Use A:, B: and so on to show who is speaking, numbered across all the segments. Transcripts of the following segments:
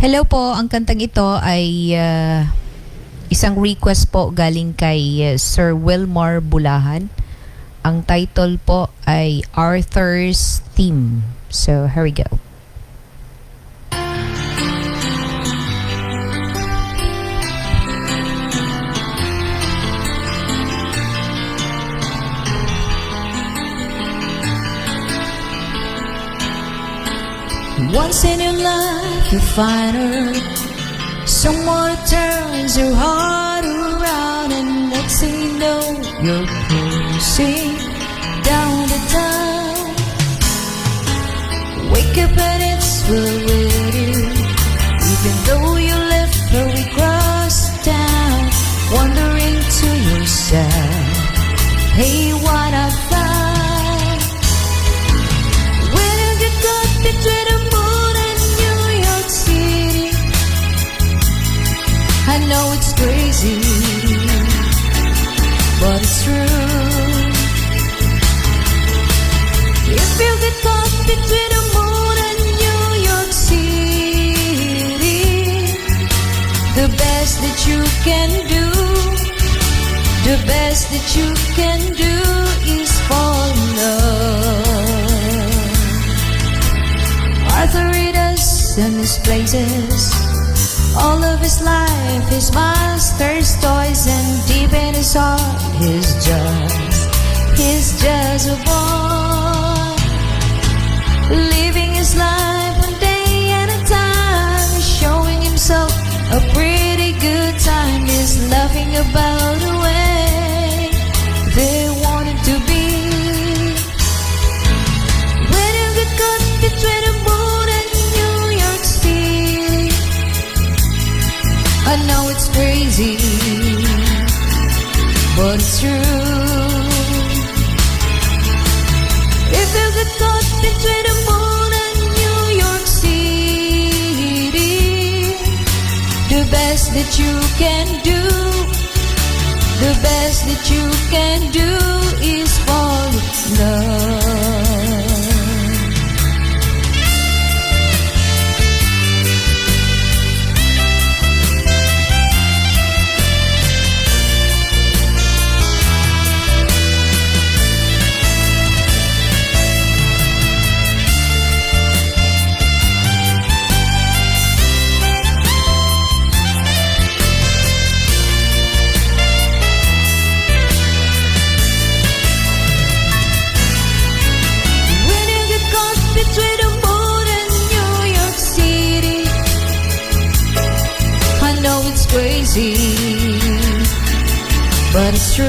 A: Hello po, ang kantang ito ay isang request po galing kay Sir Wilmar Bulahan. Ang title po ay Arthur's Theme. So, here we go.
B: Once in your life you find her, someone who turns your heart around, and next thing you know you're cruising down the town. Wake up and it's full with you, even though you left her across town, wondering to yourself, hey, what I found. When you get caught between the moon and New York City, I know it's crazy, but it's true. If you get caught between the moon and New York City, the best that you can do, the best that you can do is fall in love. Arthur reads and his places, all of his life, his master's toys, and deep in his heart, he's just a boy, living his life one day at a time, showing himself a pretty good time. He's laughing about the way they wanted to be. When you get caught between the moon and New York City, I know it's crazy, but it's true. If you get caught between the moon and New York City, the best that you can do, the best that you can do is fall in love. Between the moon and New York City, I know it's crazy, but it's true.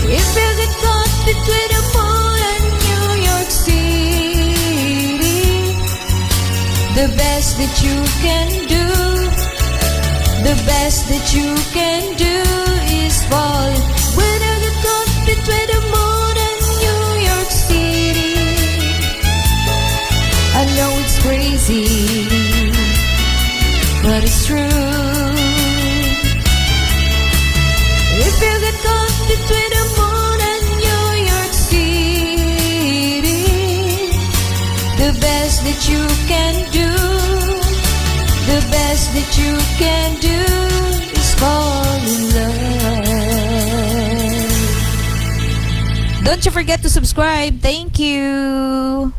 B: If you get caught between the moon and New York City, the best that you can do, the best that you can do is fall. When you get caught between the moon and New York City, I know it's crazy, but it's true. If you get caught between the moon and New York City, the best that you can do, the best that you can do is fall in love.
A: Don't you forget to subscribe. Thank you.